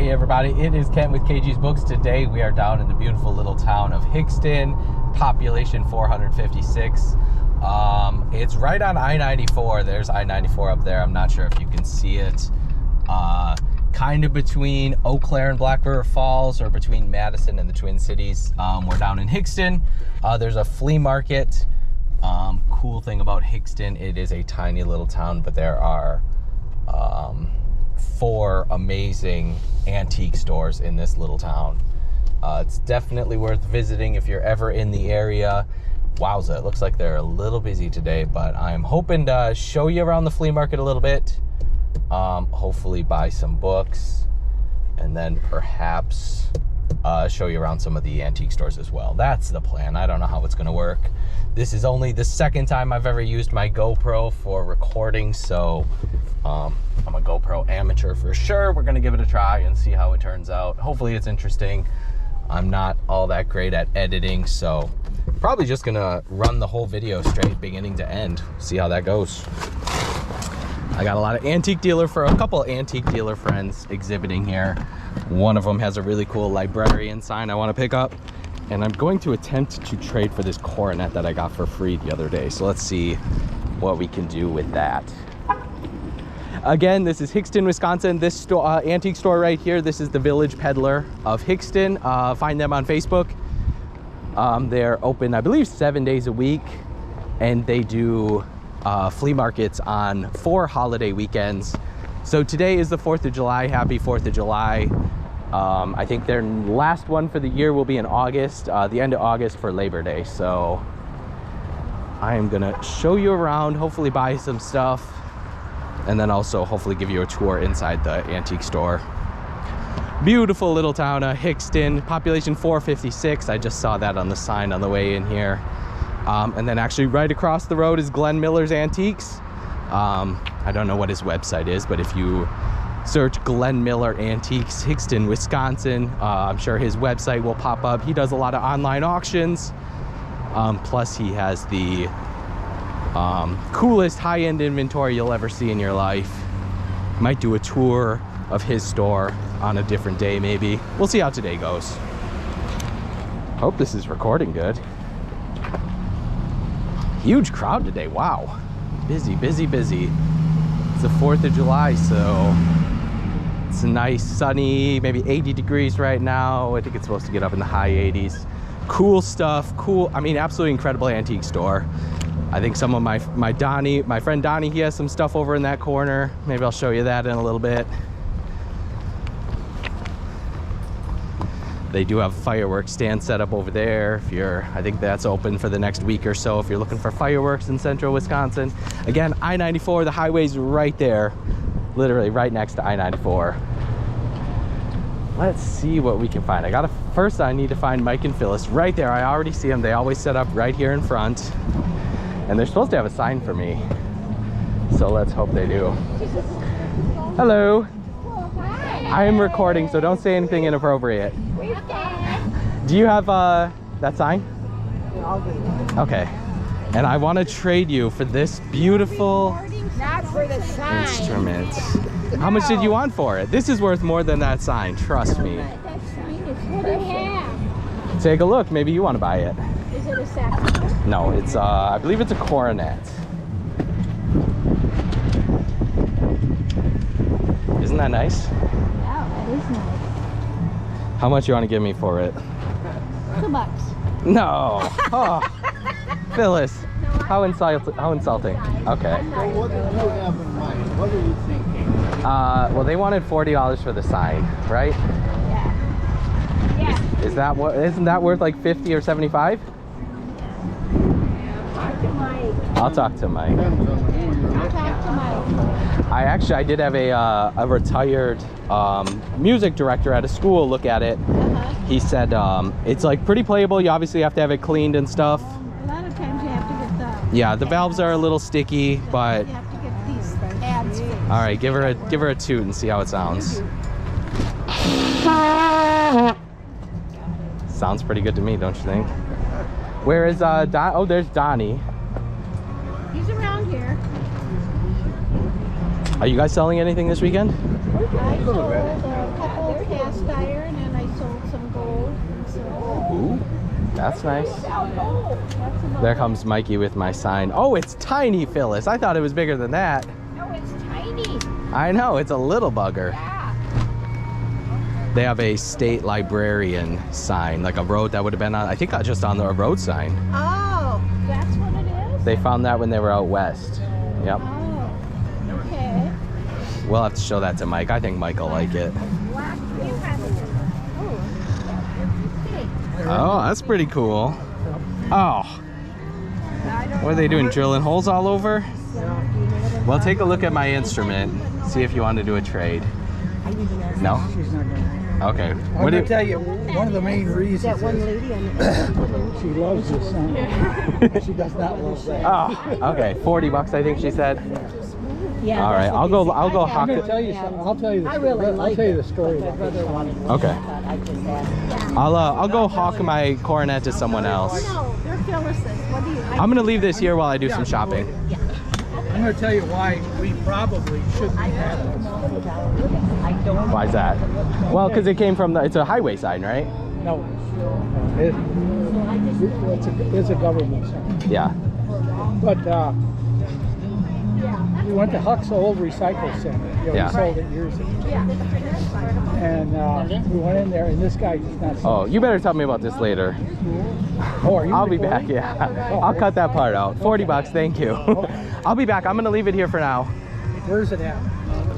Hey everybody, it is Kent with KG's Books. Today we are down in the beautiful little town of Hixton, population 456. It's right on I-94. There's I-94 up there. I'm not sure if you can see it. Kind of between Eau Claire and Black River Falls, or between Madison and the Twin Cities. We're down in Hixton. There's a flea market. Cool thing about Hixton, it is a tiny little town, but there are 4 amazing antique stores in this little town. It's definitely worth visiting if you're ever in the area. Wowza, it looks like they're a little busy today, but I'm hoping to show you around the flea market a little bit. Hopefully buy some books, and then perhaps show you around some of the antique stores as well. That's the plan. I don't know how it's going to work. This is only the second time I've ever used my GoPro for recording, so I'm a GoPro amateur for sure. We're going to give it a try and see how it turns out. Hopefully it's interesting. I'm not all that great at editing, so probably just going to run the whole video straight beginning to end. See how that goes. I got a couple antique dealer friends exhibiting here. One of them has a really cool librarian sign I want to pick up, and I'm going to attempt to trade for this coronet that I got for free the other day. So let's see what we can do with that. Again, this is Hickton, Wisconsin. This store, antique store right here, this is the Village Peddler of Hickton. Find them on Facebook. They're open, I believe, 7 days a week, and they do flea markets on 4 holiday weekends. So today is the 4th of July. Happy 4th of July. I think their last one for the year will be in August, the end of August for Labor Day. So I am gonna show you around, hopefully buy some stuff, and then also hopefully give you a tour inside the antique store. Beautiful little town of Hixton, population 456. I just saw that on the sign on the way in here. And then actually right across the road is Glenn Miller's Antiques. I don't know what his website is, but if you search Glenn Miller Antiques, Hixton, Wisconsin, I'm sure his website will pop up. He does a lot of online auctions. Plus he has the coolest high-end inventory you'll ever see in your life. Might do a tour of his store on a different day maybe. We'll see how today goes. Hope this is recording good. Huge crowd today, wow. Busy, busy, busy. It's the 4th of July, so it's a nice sunny, maybe 80 degrees right now. I think it's supposed to get up in the high 80s. Cool stuff, I mean, absolutely incredible antique store. I think some of my friend Donnie, he has some stuff over in that corner. Maybe I'll show you that in a little bit. They do have a fireworks stand set up over there. I think that's open for the next week or so if you're looking for fireworks in central Wisconsin. Again, I-94, the highway's right there, literally right next to I-94. Let's see what we can find. First I need to find Mike and Phyllis right there. I already see them. They always set up right here in front. And they're supposed to have a sign for me. So let's hope they do. Hello. I am recording, so don't say anything inappropriate. Do you have that sign? Okay. And I want to trade you for this beautiful instrument. How much did you want for it? This is worth more than that sign, trust me. Take a look, maybe you want to buy it. Is it a saxophone? No, it's I believe it's a coronet. Isn't that nice? Yeah, that is nice. How much you want to give me for it? $2. No. Oh. Phyllis, how insulting. Okay. What do you have in mind? What are you thinking? Well, they wanted $40 for the sign, right? Yeah. Yeah. Isn't that worth like 50 or 75? I'll talk to Mike. I did have a retired music director at a school look at it. He said it's like pretty playable. You obviously have to have it cleaned and stuff. A lot of times you have to get the... Yeah, the valves are a little sticky, but... You have to get these pads fixed. All right, give her a toot and see how it sounds. Sounds pretty good to me, don't you think? Where is oh, there's Donnie. He's around here. Are you guys selling anything this weekend? I sold a couple of That's nice. There comes Mikey with my sign. Oh, it's tiny, Phyllis. I thought it was bigger than that. No, it's tiny. I know, it's a little bugger. Yeah. They have a state librarian sign, like a road that would have been on, I think just on the road sign. Oh, that's what it is? They found that when they were out west. Yep. Oh, okay. We'll have to show that to Mike. I think Mike will like it. Oh, that's pretty cool. Oh. What are they doing, drilling holes all over? Well, take a look at my instrument. See if you want to do a trade. No? She's not gonna. Okay. I'm What do gonna tell you, one of the main reasons is she loves this song. She does not love that. Oh, okay. 40 bucks, I think she said. Yeah. All right, I'll go I'm hawk gonna it. tell you something. I'll tell you the I story. really I'll like tell you it. the story. My brother wanted it. Okay. I thought I'd just ask. I'll go hawk my coronet to someone else. No, they're Phyllis's. What do you? I'm gonna leave this here while I do some shopping. I'm gonna tell you why we probably shouldn't have this. Why's that? Well, because it came from it's a highway sign, right? No. It's a government song. Yeah. But we went to Huck's old recycle center. You know, Yeah. we sold it years ago. And we went in there, and this guy does not sell. Oh, you better tell me about this later. Oh, are you I'll be recording? back, yeah. I'll cut that part out. 40 bucks, thank you. I'll be back. I'm gonna leave it here for now. Where's it at?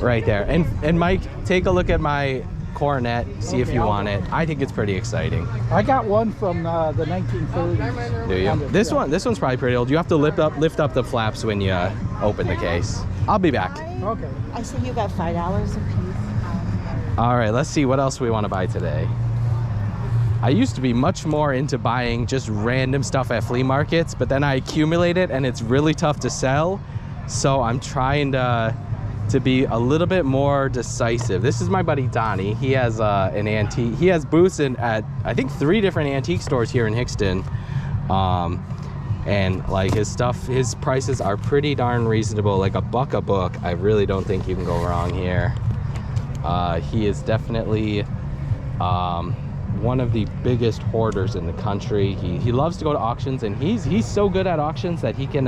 Right there. And Mike, take a look at my coronet, see if you want it. I think it's pretty exciting. I got one from the 1930s. Do you? This one's probably pretty old. You have to lift up the flaps when you open the case. I'll be back. Okay. I said you got $5 a piece. All right, let's see what else we want to buy today. I used to be much more into buying just random stuff at flea markets, but then I accumulate it and it's really tough to sell. So I'm trying to be a little bit more decisive. This is my buddy Donnie. He has an antique. He has booths at I think 3 different antique stores here in Hixton. And like his prices are pretty darn reasonable. Like $1 a book. I really don't think you can go wrong here. He is definitely one of the biggest hoarders in the country. He loves to go to auctions, and he's so good at auctions that he can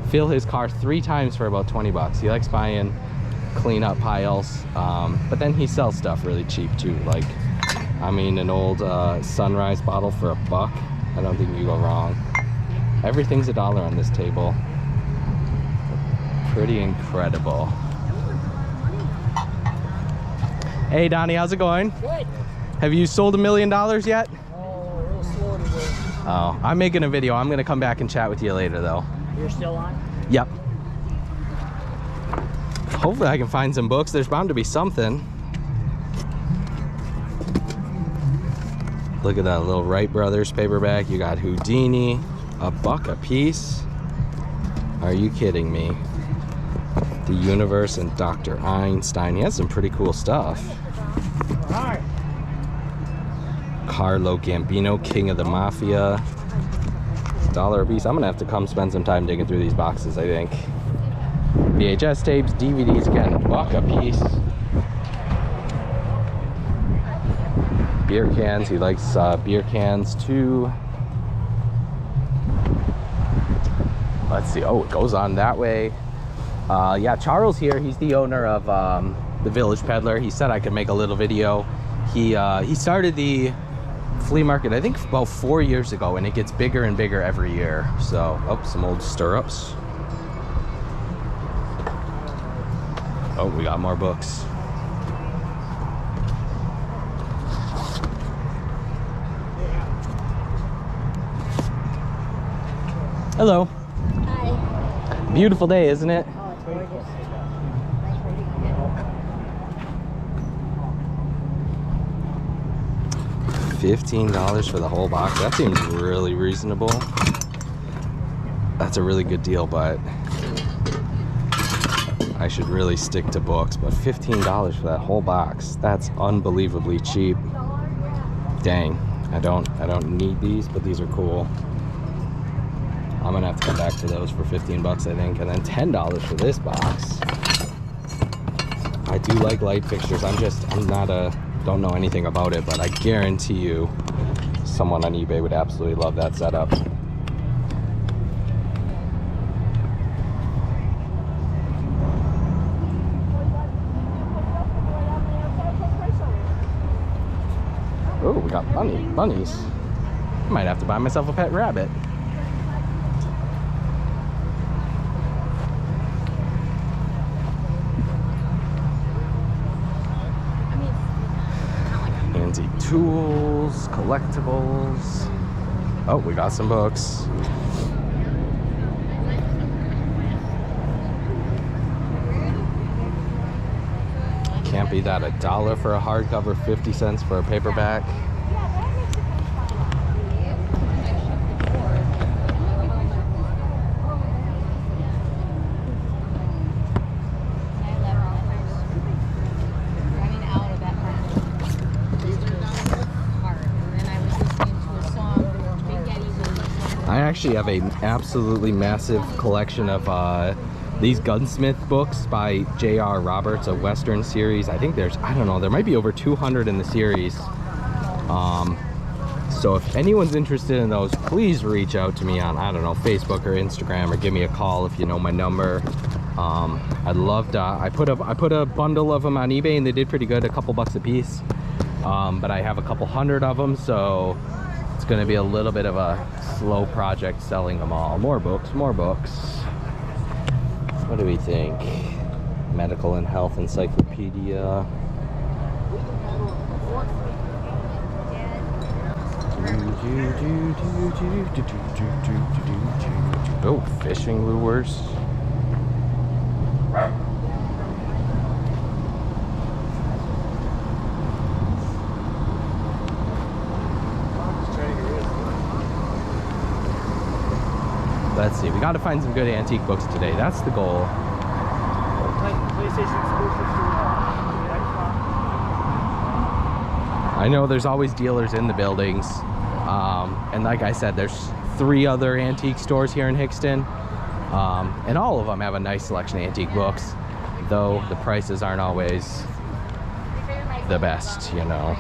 fill his car 3 times for about 20 bucks. He likes buying clean-up piles, but then he sells stuff really cheap too. Like, I mean, an old Sunrise bottle for $1. I don't think you go wrong. Everything's $1 on this table. Pretty incredible. Hey Donnie, how's it going? Good. Have you sold $1 million yet? Oh, real slow today. Oh, I'm making a video. I'm gonna come back and chat with you later though. You're still on? Yep. Hopefully I can find some books. There's bound to be something. Look at that little Wright Brothers paperback. You got Houdini, $1 a piece. Are you kidding me? The Universe and Dr. Einstein. He has some pretty cool stuff. All right. Carlo Gambino, King of the Mafia. $1 a piece. I'm gonna have to come spend some time digging through these boxes, I think. VHS tapes, DVDs, again, $1 a piece. Beer cans, he likes beer cans too. Let's see, oh, it goes on that way. Yeah, Charles here, he's the owner of the Village Peddler. He said I could make a little video. He started the flea market, I think about 4 years ago, and it gets bigger and bigger every year. So, oh, some old stirrups. Oh, we got more books. Hello. Hi. Beautiful day, isn't it? Oh, it's gorgeous. $15 for the whole box. That seems really reasonable. That's a really good deal, but I should really stick to books. But $15 for that whole box, that's unbelievably cheap. Dang, I don't need these, but these are cool. I'm gonna have to come back to those for 15 bucks, I think, and then $10 for this box. I do like light fixtures. Don't know anything about it, but I guarantee you Someone on eBay would absolutely love that setup. Oh, we got bunnies. Might have to buy myself a pet rabbit. Antique tools, collectibles. Oh, we got some books. Can't be that $1 for a hardcover, 50 cents for a paperback. I actually have an absolutely massive collection of these gunsmith books by J.R. Roberts, a Western series. I think there's, I don't know, there might be over 200 in the series. So if anyone's interested in those, please reach out to me on, I don't know, Facebook or Instagram, or give me a call if you know my number. I'd love to. I put a bundle of them on eBay and they did pretty good, a couple bucks a piece. But I have a couple hundred of them, so it's going to be a little bit of a slow project selling them all. More books, more books. What do we think? Medical and Health Encyclopedia. Oh, fishing lures. Let's see, we got to find some good antique books today. That's the goal. I know there's always dealers in the buildings. And like I said, there's 3 other antique stores here in Hixton. And all of them have a nice selection of antique books, though the prices aren't always the best, you know.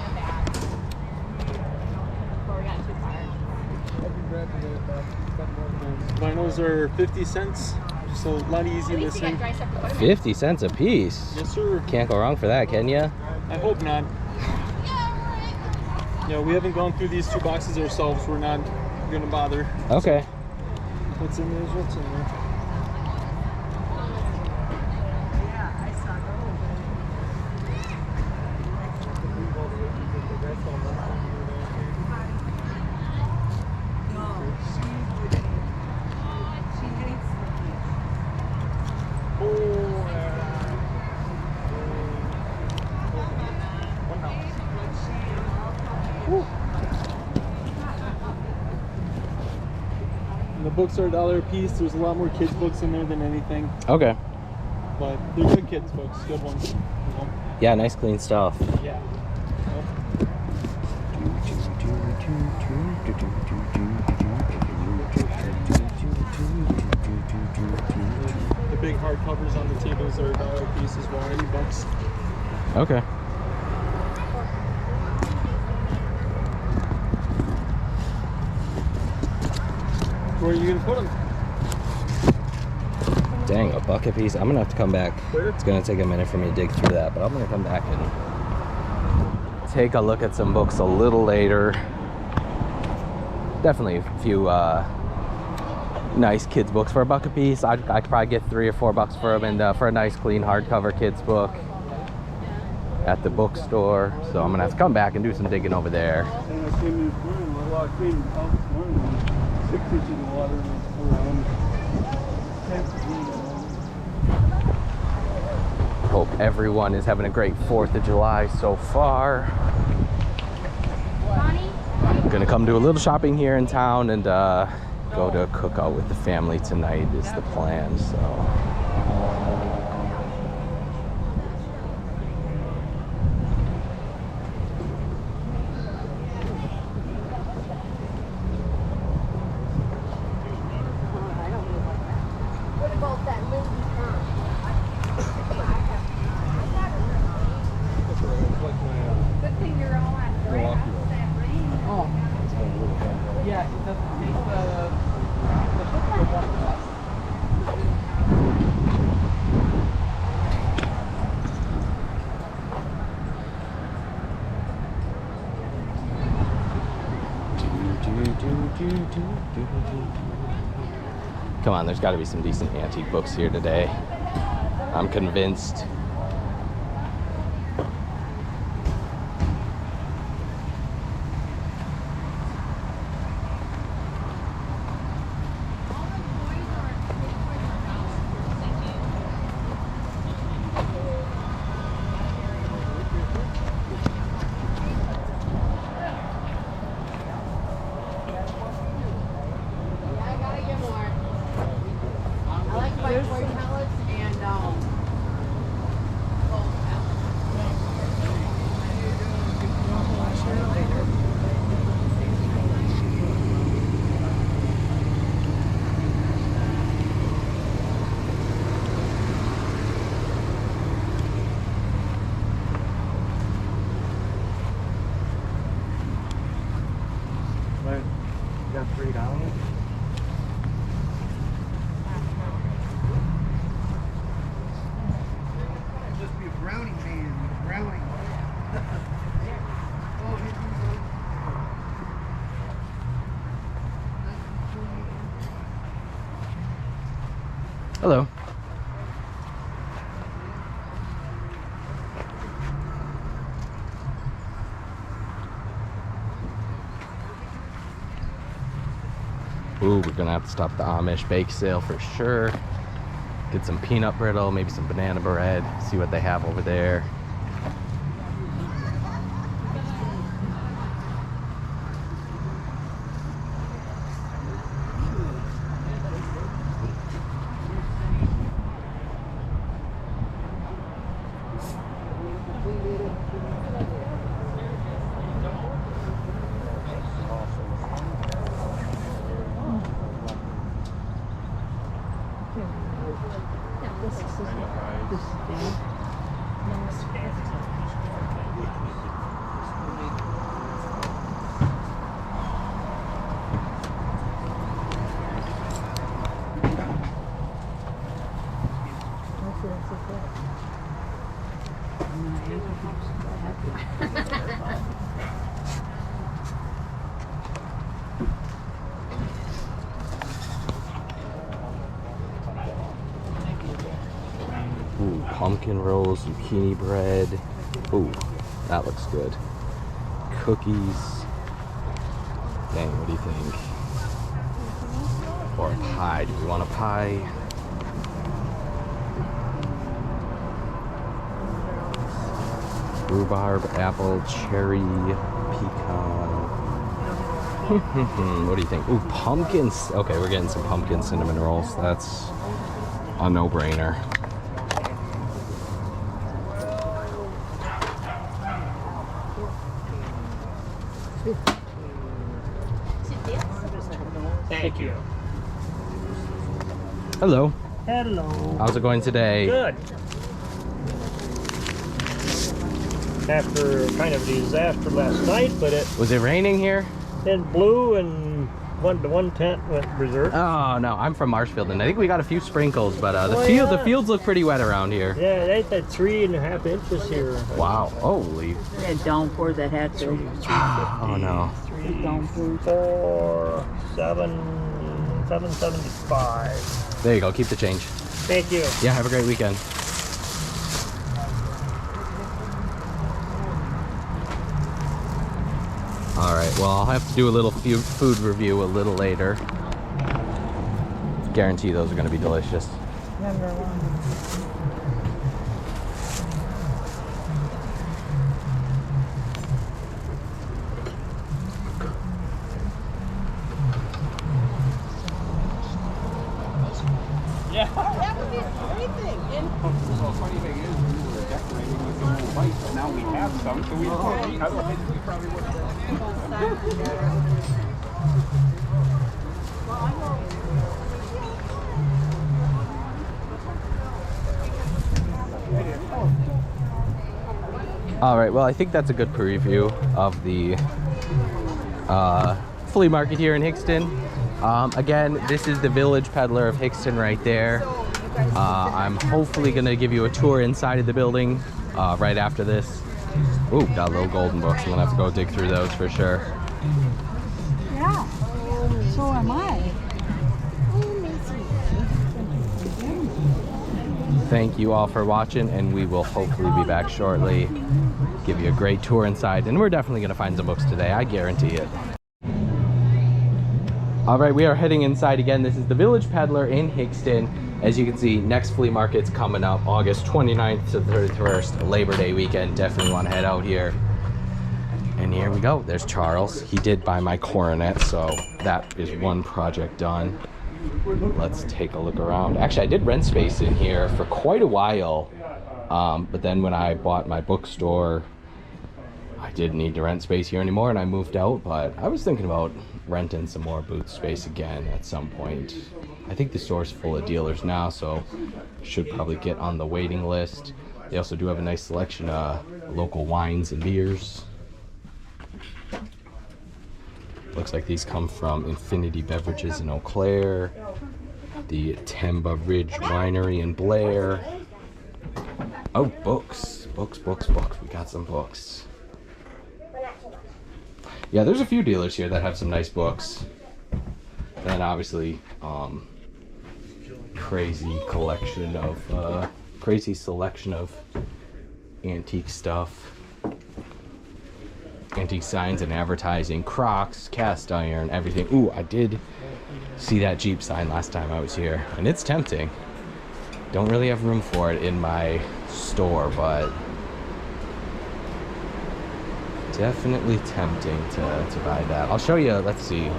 Vinyls are 50 cents, so a lot easy listening. 50 cents a piece? Yes, sir. Can't go wrong for that, can ya? I hope not. Yeah, we haven't gone through these 2 boxes ourselves. We're not gonna bother. Okay. So, what's in there is what's in there. The books are $1 a piece. There's a lot more kids' books in there than anything. Okay. But they're good kids' books, good ones. You know? Yeah, nice clean stuff. Yeah. The big hard covers on the tables are $1 a piece as well, $80. Okay. Where are you gonna put them? Dang, a buck a piece. I'm gonna have to come back. Where? It's gonna take a minute for me to dig through that, but I'm gonna come back and take a look at some books a little later. Definitely a few nice kids books for a buck a piece. I could probably get $3 or $4 for them, and for a nice clean hardcover kids book at the bookstore. So I'm gonna have to come back and do some digging over there. And I came this morning, a lot of clean out this morning, 6 inches of water around. Hope everyone is having a great 4th of July so far. I'm gonna come do a little shopping here in town and go to a cookout with the family tonight is the plan, so. Come on, there's got to be some decent antique books here today. I'm convinced. Got $3. Just be a brownie man, brownie. Hello. Ooh, we're gonna have to stop at the Amish bake sale for sure. Get some peanut brittle, maybe some banana bread, see what they have over there. Ooh, pumpkin rolls, zucchini bread. Ooh, that looks good. Cookies. Dang, what do you think? Or a pie. Do we want a pie? Rhubarb, apple, cherry, pecan. What do you think? Ooh, pumpkins. Okay, we're getting some pumpkin cinnamon rolls. That's a no-brainer. Thank you. Hello. Hello. How's it going today? Good. After kind of a disaster last night, but Was it raining here? it blew and one tent went berserk. Oh no, I'm from Marshfield, and I think we got a few sprinkles, but the Oh, the fields look pretty wet around here. Yeah, they had 3.5 inches here. Wow, holy! That downpour that had to. Oh no. 3, 4, 7, 775. There you go. Keep the change. Thank you. Yeah, have a great weekend. All right. Well, I'll have to do a little food review a little later. Guarantee those are going to be delicious. Number one. Yeah. That would be anything. The funny thing is, we were decorating with the whole bike, but now we have some, so we otherwise we probably would have. All right. Well, I think that's a good preview of the flea market here in Hixton. Again, this is the Village Peddler of Hixton right there. I'm hopefully going to give you a tour inside of the building right after this. Ooh, got little golden books. I'm going to have to go dig through those for sure. Yeah. So am I. Thank you all for watching, and we will hopefully be back shortly. Give you a great tour inside, and we're definitely going to find some books today, I guarantee it. All right, we are heading inside again. This is the Village Peddler in Hixton. As you can see, next flea market's coming up August 29th to 31st, Labor Day weekend. Definitely want to head out here. And here we go. There's Charles. He did buy my coronet, so that is one project done. Let's take a look around. Actually, I did rent space in here for quite a while, but then when I bought my bookstore, I didn't need to rent space here anymore, and I moved out. But I was thinking about renting some more booth space again at some point. I think the store's full of dealers now, so should probably get on the waiting list. They also do have a nice selection of local wines and beers. Looks like these come from Infinity Beverages in Eau Claire, the Temba Ridge Winery in Blair. Oh, books. Books. We got some books. Yeah, there's a few dealers here that have some nice books. And then obviously, crazy selection of antique stuff. Antique signs and advertising, Crocs, cast iron, everything. Ooh, I did see that Jeep sign last time I was here, and it's tempting. Don't really have room for it in my store, but definitely tempting to buy that. I'll show you. Let's see.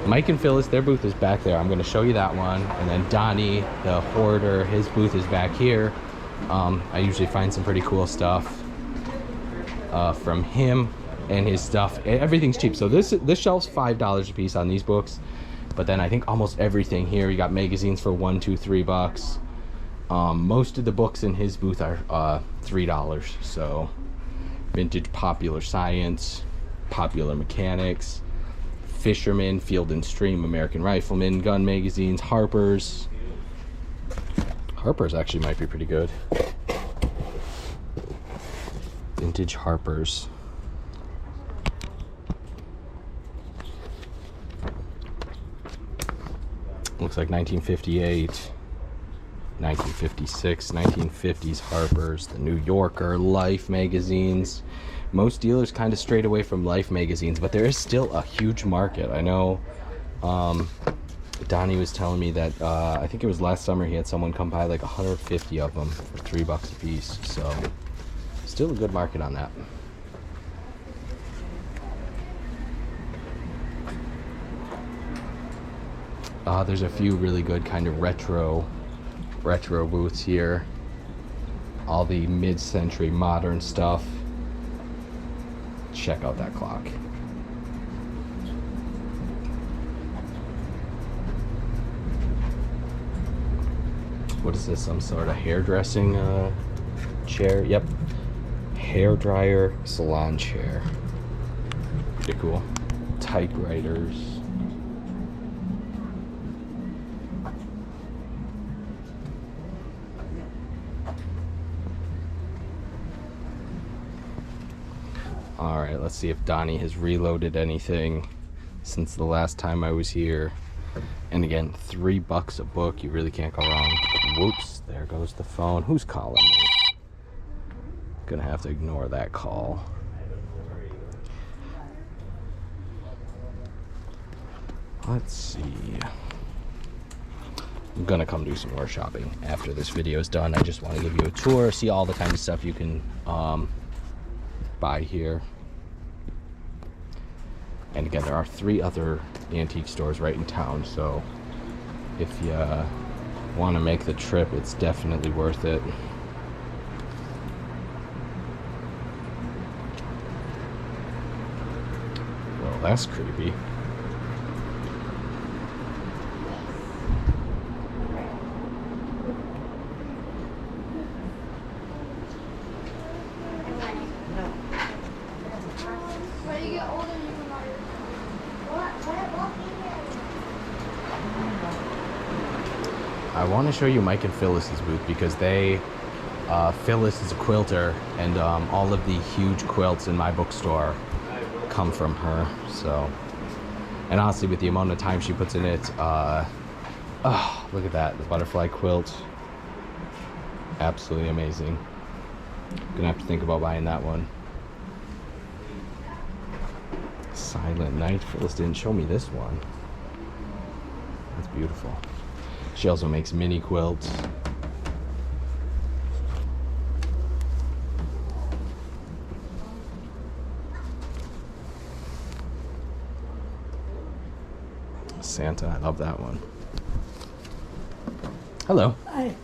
Mike and Phyllis, their booth is back there. I'm going to show you that one. And then Donnie, the hoarder, his booth is back here. I usually find some pretty cool stuff from him and his stuff. Everything's cheap. So this shelf's $5 a piece on these books. But then I think almost everything here, you got magazines for $1, $2, $3. Most of the books in his booth are $3. So vintage popular science, popular mechanics, Fisherman, Field and Stream, American Rifleman, gun magazines, Harper's. Harper's actually might be pretty good. Vintage Harper's. Looks like 1958, 1956, 1950s Harper's, the New Yorker, Life magazines. Most dealers kind of strayed away from Life magazines, but there is still a huge market. I know Donnie was telling me that I think it was last summer he had someone come buy like 150 of them for $3 a piece. So still a good market on that. There's a few really good kind of retro booths here. All the mid-century modern stuff. Check out that clock. What is this? Some sort of hairdressing chair? Yep. Hair dryer salon chair. Pretty cool. Typewriters. Alright, let's see if Donnie has reloaded anything since the last time I was here. And again, $3 a book, you really can't go wrong. Whoops, there goes the phone. Who's calling me? Gonna have to ignore that call. Let's see. I'm gonna come do some more shopping after this video is done. I just want to give you a tour, see all the kind of stuff you can buy here. And again, there are 3 other antique stores right in town, so if you want to make the trip, it's definitely worth it. Well, that's creepy. I want to show you Mike and Phyllis's booth because they, Phyllis is a quilter, and all of the huge quilts in my bookstore come from her. So And honestly, with the amount of time she puts in it, oh, look at that, the butterfly quilt. Absolutely amazing. Gonna have to think about buying that one. Silent Night. Phyllis didn't show me this one. That's beautiful. She also makes mini quilts. Santa, I love that one. Hello. Hi.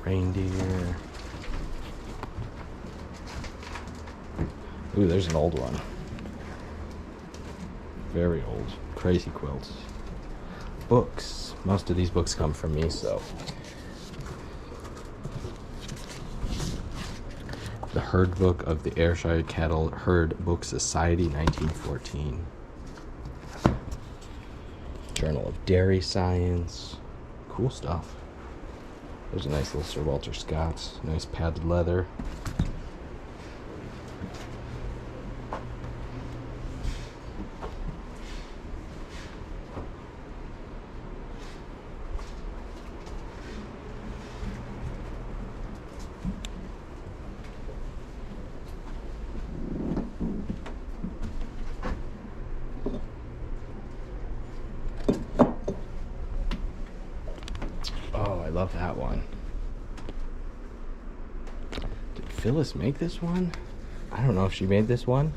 Reindeer. Ooh, there's an old one. Very old. Crazy quilts. Books. Most of these books come from me, so. The Herd Book of the Ayrshire Cattle Herd Book Society, 1914. Journal of Dairy Science. Cool stuff. There's a nice little Sir Walter Scott. Nice padded leather. Oh, I love that one. Did Phyllis make this one? I don't know if she made this one.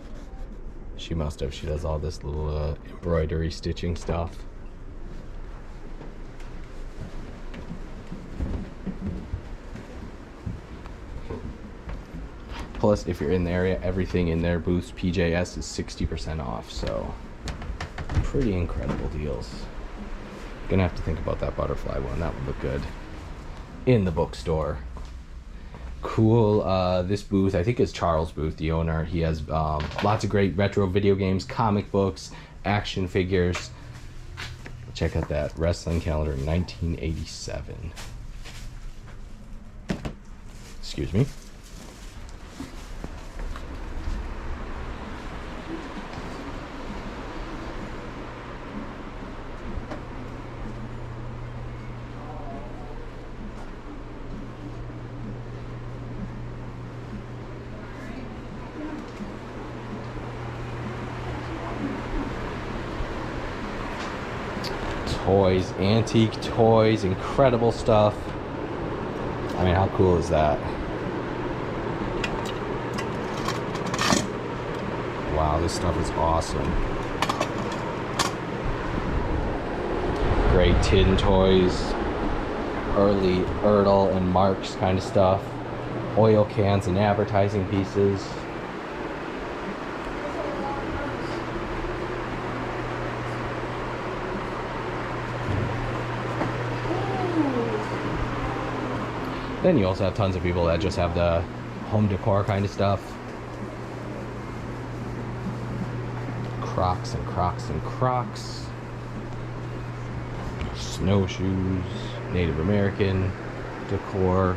She must have. She does all this little embroidery stitching stuff. Plus, if you're in the area, everything in their booths, PJS, is 60% off. So, pretty incredible deals. Gonna have to think about that butterfly one. That would look good in the bookstore. Cool. This booth, I think, is Charles' booth, the owner. He has lots of great retro video games, comic books, action figures. Check out that wrestling calendar, 1987. Excuse me. Toys, antique toys, incredible stuff. I mean, how cool is that? Wow, this stuff is awesome. Great tin toys, early Ertl and Marx kind of stuff. Oil cans and advertising pieces. Then you also have tons of people that just have the home decor kind of stuff. Crocs and Crocs and Crocs. Snowshoes, Native American decor.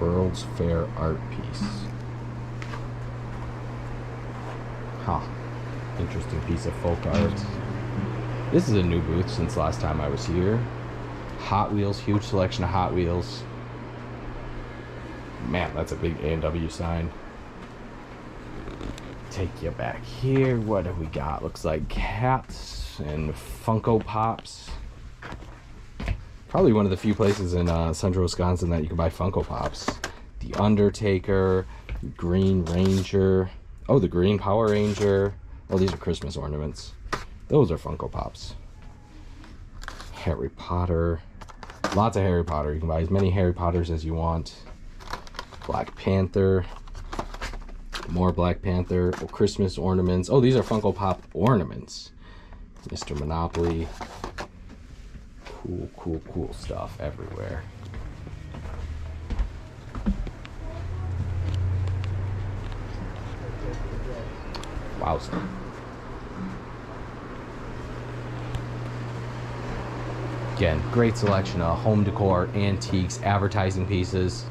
World's Fair art piece. Huh. Interesting piece of folk art. This is a new booth since last time I was here. Hot Wheels, huge selection of Hot Wheels. Man, that's a big A&W sign. Take you back here. What have we got? Looks like cats and Funko Pops. Probably one of the few places in central Wisconsin that you can buy Funko Pops. The Undertaker, Green Ranger. Oh, the Green Power Ranger. Oh, these are Christmas ornaments. Those are Funko Pops. Harry Potter. Lots of Harry Potter. You can buy as many Harry Potters as you want. Black Panther. More Black Panther. Oh, Christmas ornaments. Oh, these are Funko Pop ornaments. Mr. Monopoly. Cool, cool, cool stuff everywhere. Wowza. Again, great selection of home decor, antiques, advertising pieces.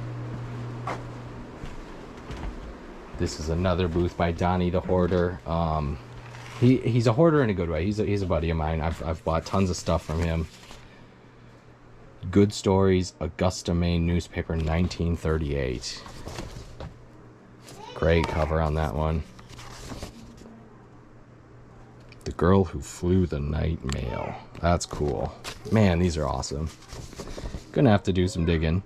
This is another booth by Donnie the Hoarder. He's a hoarder in a good way. He's a buddy of mine. I've bought tons of stuff from him. Good Stories, Augusta, Maine newspaper, 1938. Great cover on that one. The Girl Who Flew the Night Mail. That's cool. Man, these are awesome. Gonna have to do some digging.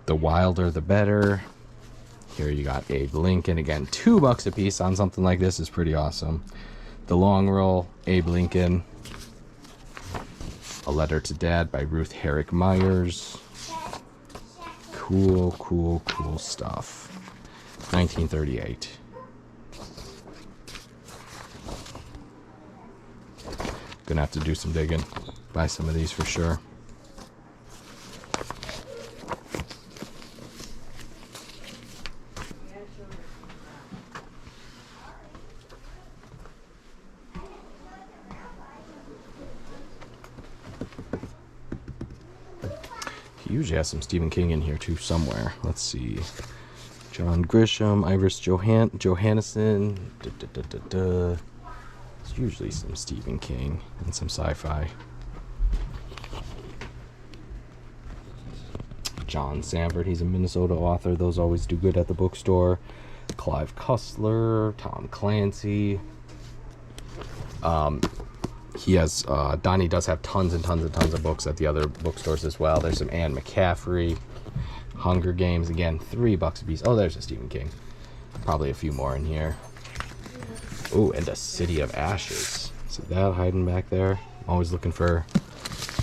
The Wilder the Better. Here you got Abe Lincoln. Again, $2 a piece on something like this is pretty awesome. The Long Roll, Abe Lincoln. A Letter to Dad by Ruth Herrick Myers. Cool, cool, cool stuff. 1938. Gonna have to do some digging. Buy some of these for sure. He usually has some Stephen King in here too somewhere. Let's see. John Grisham, Iris Johannesson. It's usually some Stephen King and some sci-fi. John Sanford, he's a Minnesota author. Those always do good at the bookstore. Clive Cussler, Tom Clancy. He has, Donnie does have tons and tons and tons of books at the other bookstores as well. There's some Anne McCaffrey. Hunger Games, again, $3 a piece. Oh, there's a Stephen King. Probably a few more in here. Oh, and a City of Ashes. See that hiding back there? Always looking for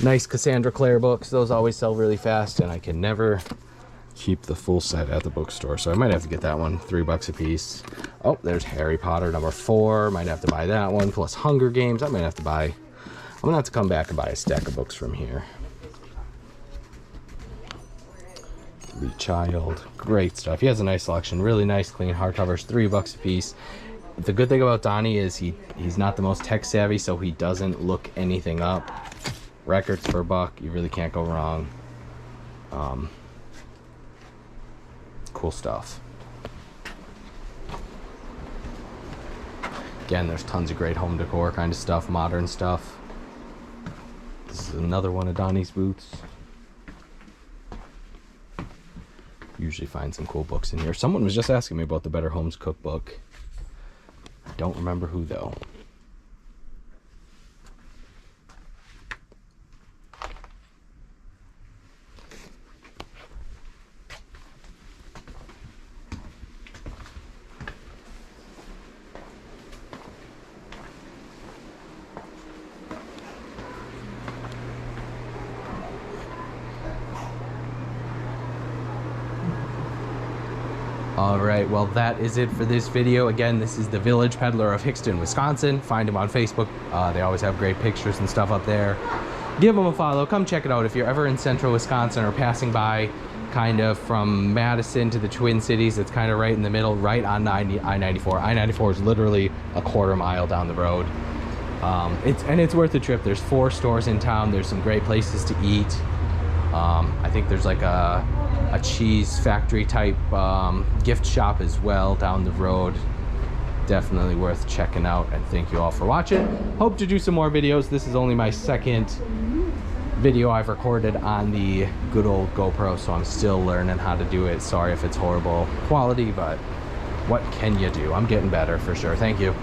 nice Cassandra Clare books. Those always sell really fast, and I can never keep the full set at the bookstore. So I might have to get that one, $3 a piece. Oh, there's Harry Potter #4. Might have to buy that one, plus Hunger Games. I might have to buy... I'm gonna have to come back and buy a stack of books from here. Lee Child, great stuff. He has a nice selection, really nice clean hardcovers, $3 a piece. The good thing about Donnie is he's not the most tech savvy, so he doesn't look anything up. Records for $1, you really can't go wrong. Cool stuff. Again, there's tons of great home decor kind of stuff, modern stuff. This is another one of Donnie's booths. Usually find some cool books in here. Someone was just asking me about the Better Homes cookbook. I don't remember who though. Alright, well that is it for this video. Again, this is the Village Peddler of Hixton, Wisconsin. Find him on Facebook. They always have great pictures and stuff up there. Give them a follow. Come check it out if you're ever in central Wisconsin or passing by kind of from Madison to the Twin Cities. It's kind of right in the middle, right on I-94. I-94 is literally a quarter mile down the road. It's worth the trip. There's 4 stores in town. There's some great places to eat. I think there's like a cheese factory type gift shop as well down the road. Definitely worth checking out, and thank you all for watching. Hope to do some more videos. This is only my second video I've recorded on the good old GoPro, so I'm still learning how to do it. Sorry if it's horrible quality, but what can you do? I'm getting better for sure. Thank you.